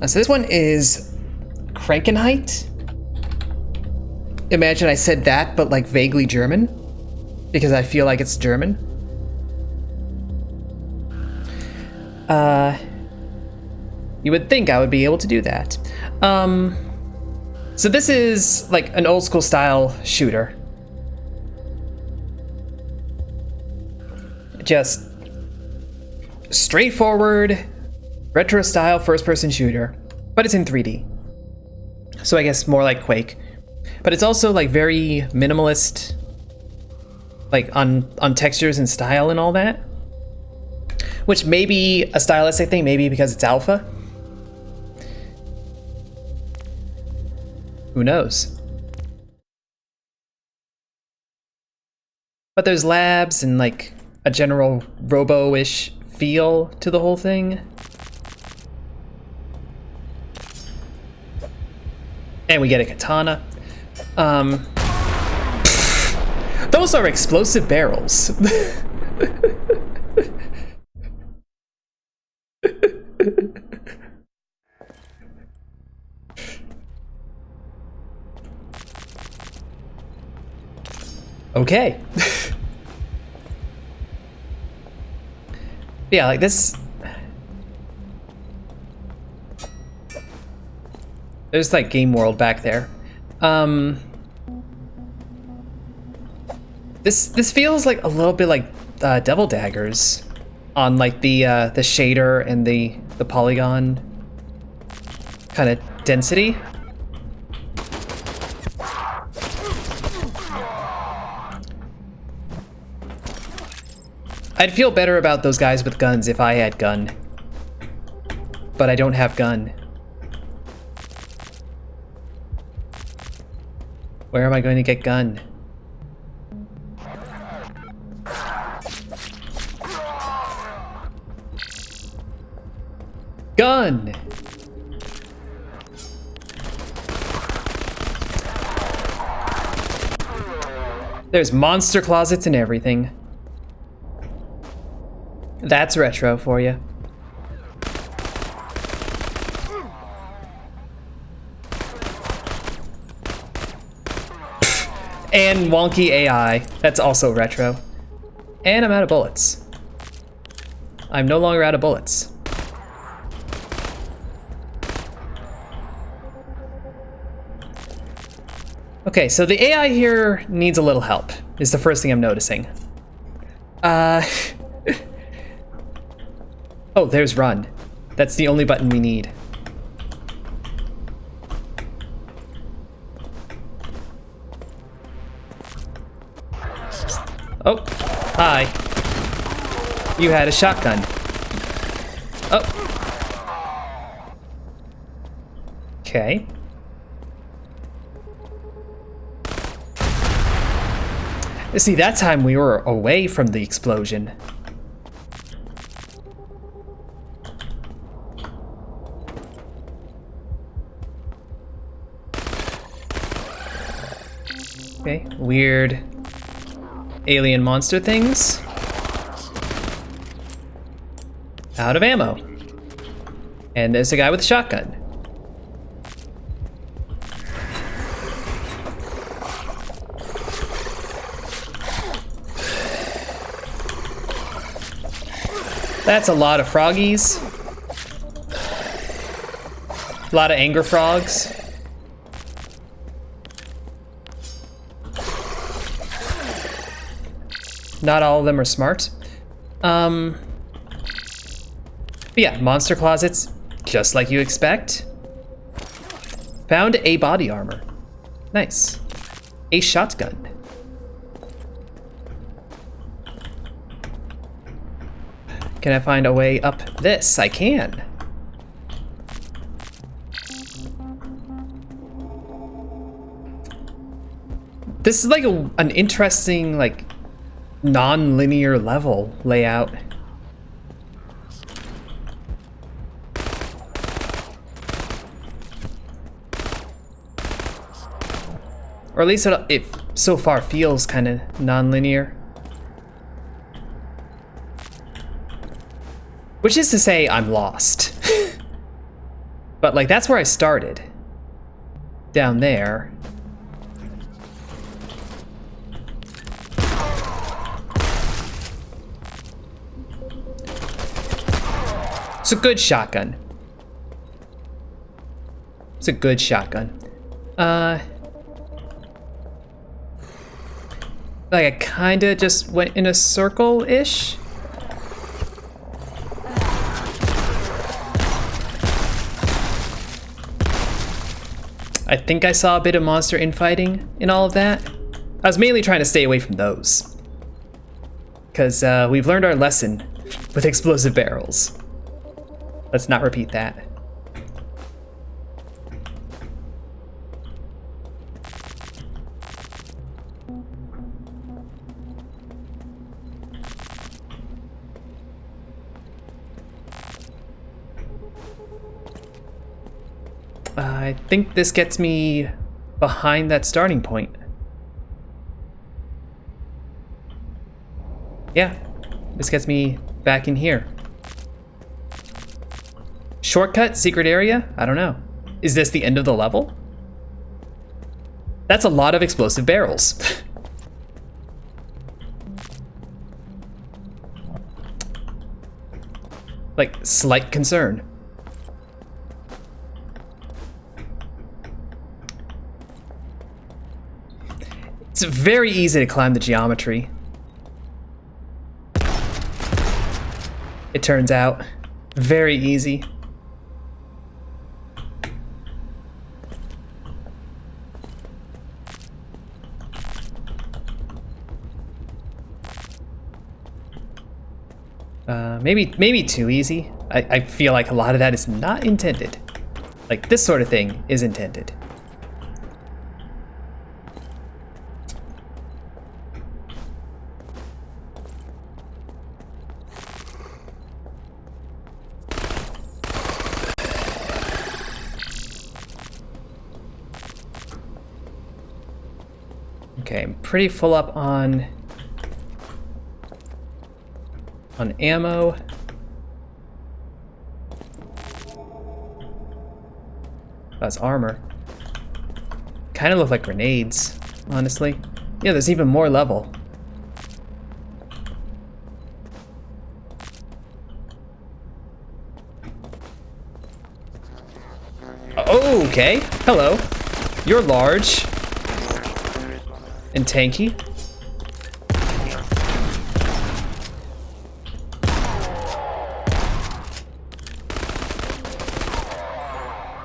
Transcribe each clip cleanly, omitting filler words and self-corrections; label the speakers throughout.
Speaker 1: So this one is Krankenheit. Imagine I said that, but like vaguely German, because I feel like it's German. You would think I would be able to do that. So this is like an old school style shooter. Just straightforward, retro style first person shooter, but it's in 3D. So I guess more like Quake. But it's also like very minimalist, like on textures and style and all that. Which may be a stylistic thing, maybe because it's alpha. Who knows? But there's labs and like a general robo-ish feel to the whole thing. And we get a katana. Those are explosive barrels. Okay. Yeah, like this. There's like game world back there. This feels like a little bit like Devil Daggers on like the shader and the polygon kind of density. I'd feel better about those guys with guns if I had gun. But I don't have gun. Where am I going to get gun? Gun! There's monster closets and everything. That's retro for you. And wonky AI. That's also retro. And I'm out of bullets. I'm no longer out of bullets. Okay, so the AI here needs a little help, is the first thing I'm noticing. Oh, there's run. That's the only button we need. Oh, hi. You had a shotgun. Oh. Okay. See, that time we were away from the explosion. Okay, weird alien monster things. Out of ammo. And there's a guy with a shotgun. That's a lot of froggies. A lot of anger frogs. Not all of them are smart. But yeah, monster closets, just like you expect. Found a body armor. Nice. A shotgun. Can I find a way up this? I can. This is like an interesting, like, non-linear level layout. Or at least it so far feels kind of non-linear. Which is to say, I'm lost. But like that's where I started. Down there. It's a good shotgun. It's a good shotgun. Like I kinda just went in a circle-ish. I think I saw a bit of monster infighting in all of that. I was mainly trying to stay away from those. Because we've learned our lesson with explosive barrels. Let's not repeat that. I think this gets me behind that starting point. Yeah, this gets me back in here. Shortcut, secret area? I don't know. Is this the end of the level? That's a lot of explosive barrels. Like, slight concern. It's very easy to climb the geometry. It turns out. Very easy. Maybe too easy. I feel like a lot of that is not intended. Like this sort of thing is intended. Okay, I'm pretty full up on ammo. That's armor. Kind of look like grenades, honestly. Yeah, there's even more level. Oh, okay. Hello. You're large and tanky.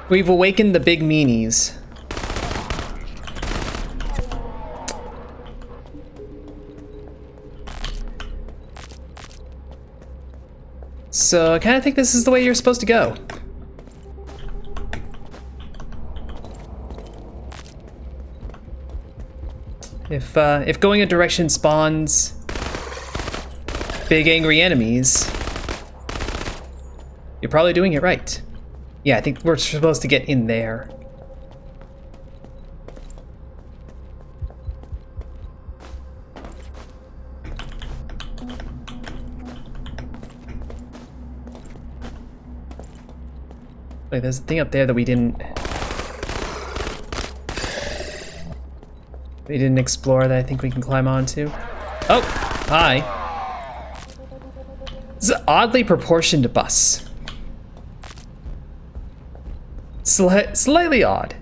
Speaker 1: We've awakened the big meanies. So I kind of think this is the way you're supposed to go. If going a direction spawns big angry enemies, you're probably doing it right. Yeah, I think we're supposed to get in there. Wait, there's a thing up there that we didn't explore that I think we can climb onto. Oh, hi. This is an oddly proportioned bus. Slightly odd.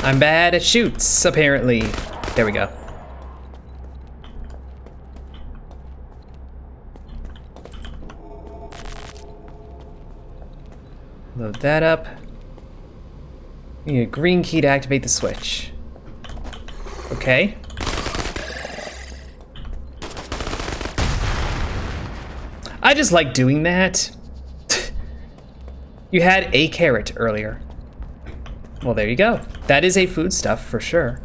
Speaker 1: I'm bad at shoots, apparently. There we go. Load that up. You need a green key to activate the switch. Okay. I just like doing that. You had a carrot earlier. Well, there you go. That is a foodstuff for sure.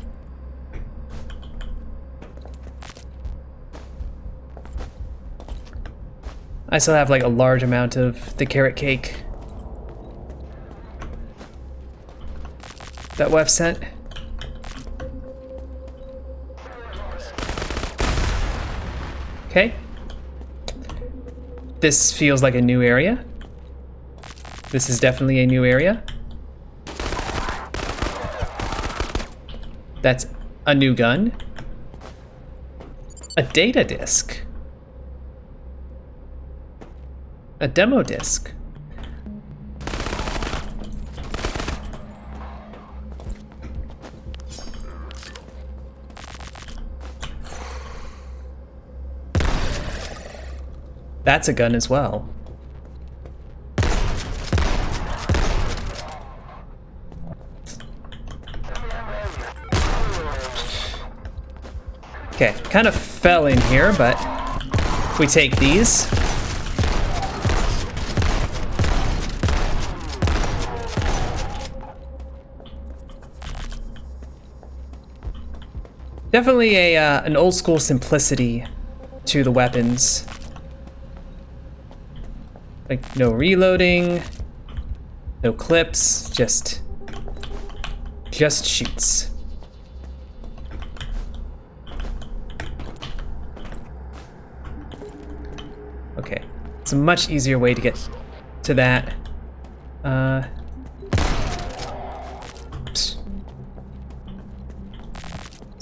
Speaker 1: I still have like a large amount of the carrot cake that Wef sent. Okay. This feels like a new area. This is definitely a new area. That's a new gun. A data disc. A demo disc. That's a gun as well. Okay, kind of fell in here, but if we take these. Definitely an old school simplicity to the weapons. Like no reloading, no clips, just shoots. Okay, it's a much easier way to get to that. Let's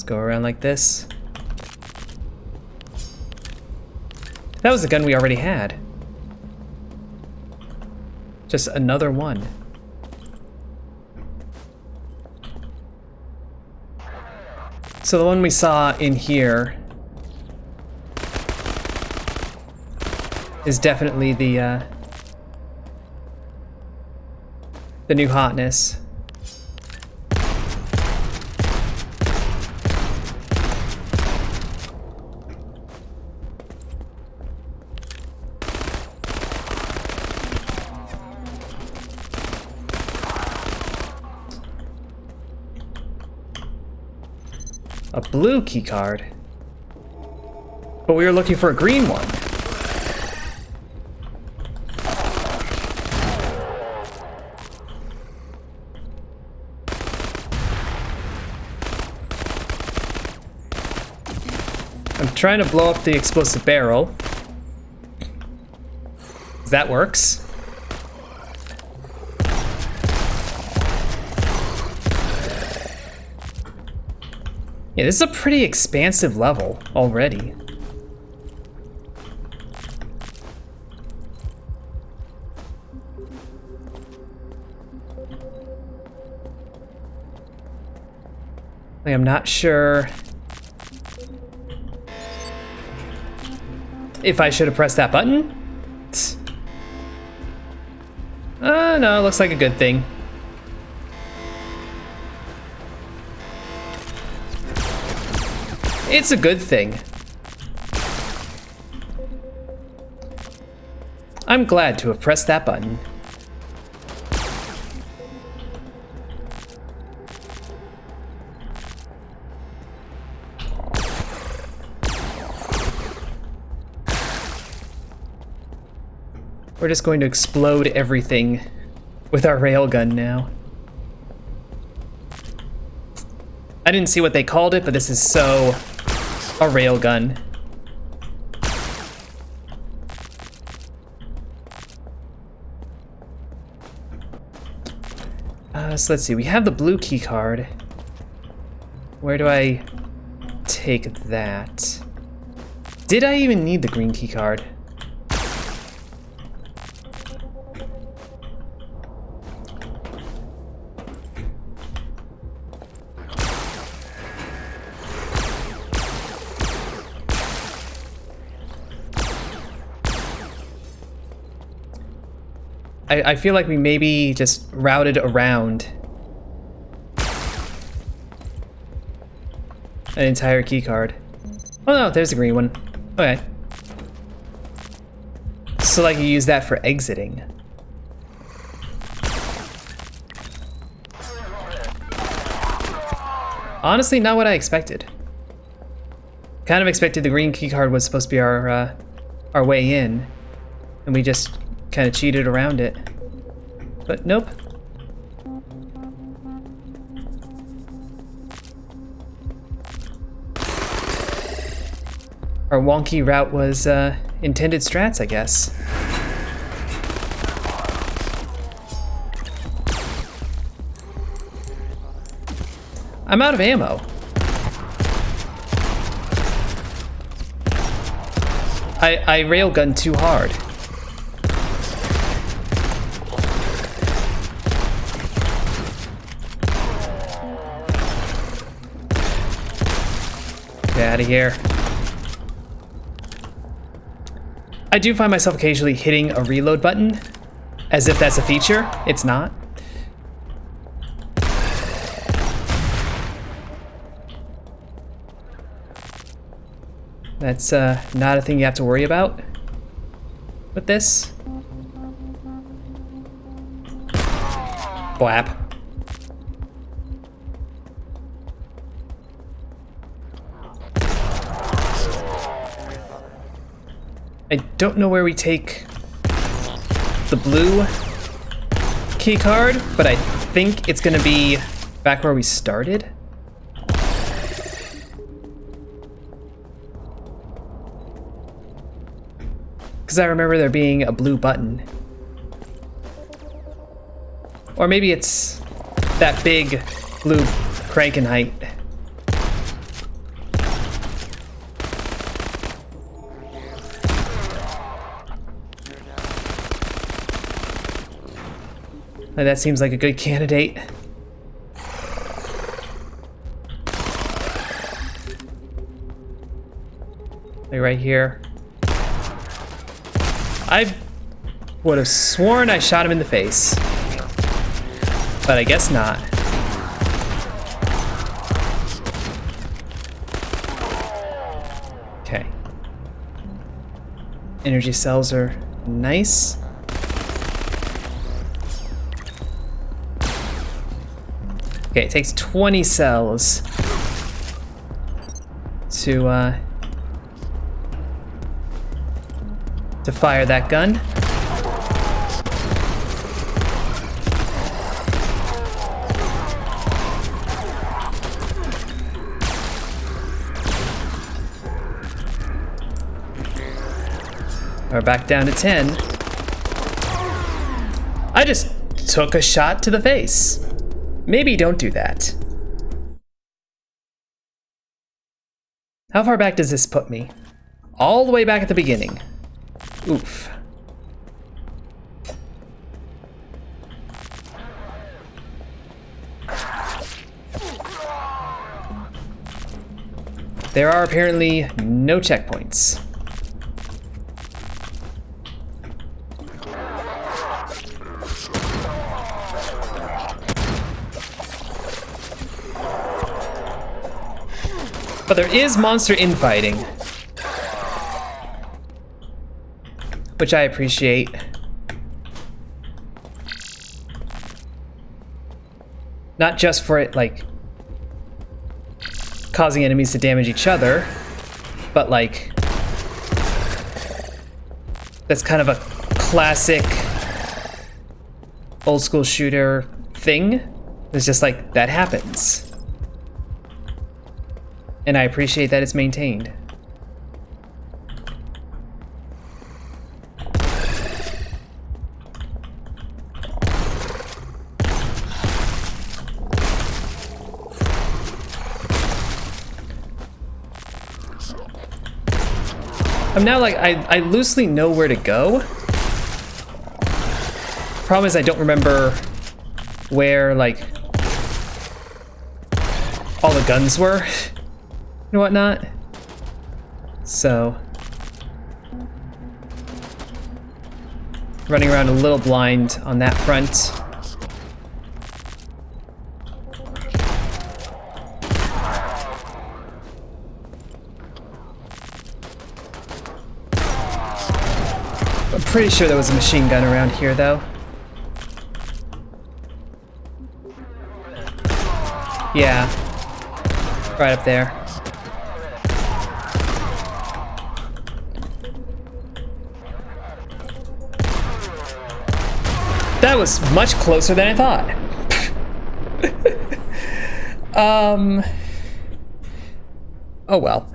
Speaker 1: go around like this. That was the gun we already had. Just another one. So the one we saw in here is definitely the new hotness. A blue key card. But we were looking for a green one. I'm trying to blow up the explosive barrel. That works. Yeah, this is a pretty expansive level already. Like, I'm not sure if I should have pressed that button. No, it looks like a good thing. It's a good thing. I'm glad to have pressed that button. We're just going to explode everything with our railgun now. I didn't see what they called it, but this is so a railgun. So let's see, we have the blue key card. Where do I take that? Did I even need the green key card? I feel like we maybe just routed around an entire key card. Oh no, there's a green one. Okay. So like you use that for exiting. Honestly, not what I expected. Kind of expected the green key card was supposed to be our way in, and we just kind of cheated around it. But nope. Our wonky route was intended strats, I guess. I'm out of ammo. I railgun too hard. Get out of here. I do find myself occasionally hitting a reload button, as if that's a feature. It's not. That's not a thing you have to worry about with this. Blap. I don't know where we take the blue key card, but I think it's gonna be back where we started. Because I remember there being a blue button. Or maybe it's that big blue Krankenheit. That seems like a good candidate. Like right here. I would have sworn I shot him in the face, but I guess not. Okay. Energy cells are nice. Okay, it takes 20 cells to fire that gun. We're back down to 10. I just took a shot to the face. Maybe don't do that. How far back does this put me? All the way back at the beginning. Oof. There are apparently no checkpoints. But there is monster infighting, which I appreciate. Not just for it, like, causing enemies to damage each other, but like, that's kind of a classic old school shooter thing. It's just like, that happens. And I appreciate that it's maintained. I'm now like, I loosely know where to go. Problem is I don't remember where, like, all the guns were and whatnot. So, running around a little blind on that front. I'm pretty sure there was a machine gun around here, though. Yeah, right up there. That was much closer than I thought. Oh well.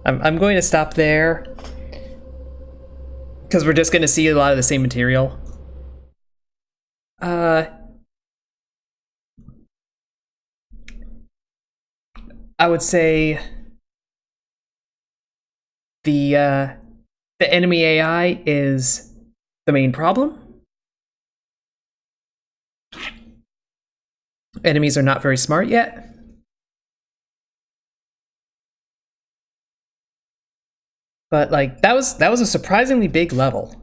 Speaker 1: I'm going to stop there because we're just going to see a lot of the same material. I would say the enemy AI is the main problem. Enemies are not very smart yet. But like that was a surprisingly big level.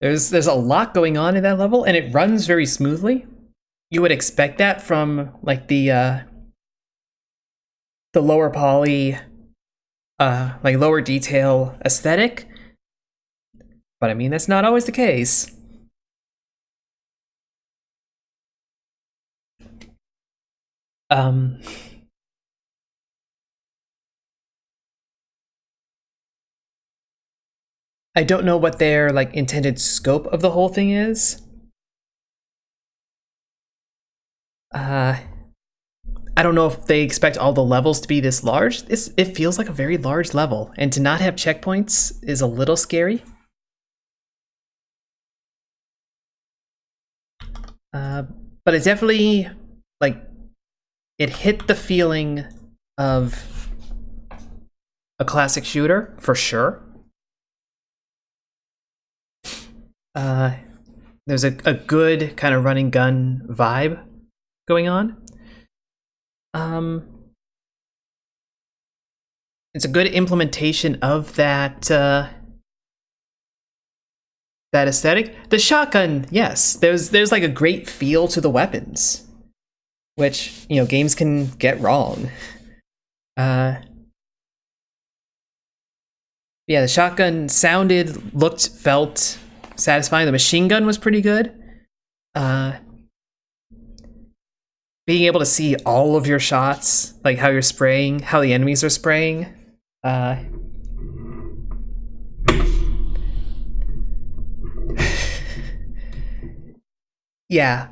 Speaker 1: There's a lot going on in that level, and it runs very smoothly. You would expect that from like the lower poly, like lower detail aesthetic. But I mean, that's not always the case. I don't know what their like intended scope of the whole thing is. I don't know if they expect all the levels to be this large. It feels like a very large level, and to not have checkpoints is a little scary. But it definitely, like, it hit the feeling of a classic shooter, for sure. There's a good kind of run and gun vibe going on. It's a good implementation of that that aesthetic. The shotgun, yes, there's like a great feel to the weapons, which, you know, games can get wrong. Yeah, the shotgun sounded, looked, felt satisfying. The machine gun was pretty good. Being able to see all of your shots, like how you're spraying, how the enemies are spraying. Yeah,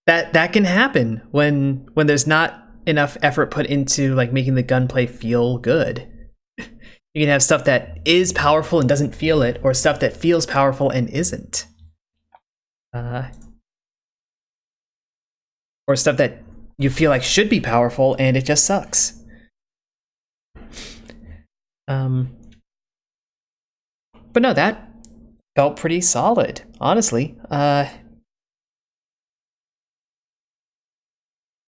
Speaker 1: that can happen when there's not enough effort put into like making the gunplay feel good. You can have stuff that is powerful and doesn't feel it, or stuff that feels powerful and isn't. Or stuff that you feel like should be powerful and it just sucks. But no, that felt pretty solid, honestly. I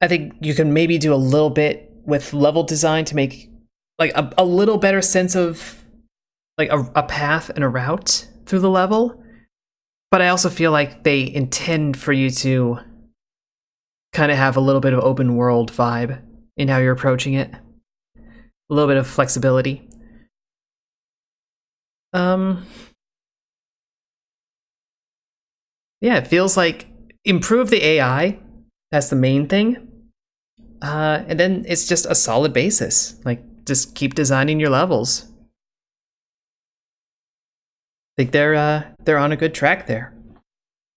Speaker 1: think you can maybe do a little bit with level design to make like a little better sense of like a path and a route through the level. But I also feel like they intend for you to kind of have a little bit of open world vibe in how you're approaching it. A little bit of flexibility. Yeah, it feels like improve the AI. That's the main thing. And then it's just a solid basis. Like, just keep designing your levels. I think they're on a good track there.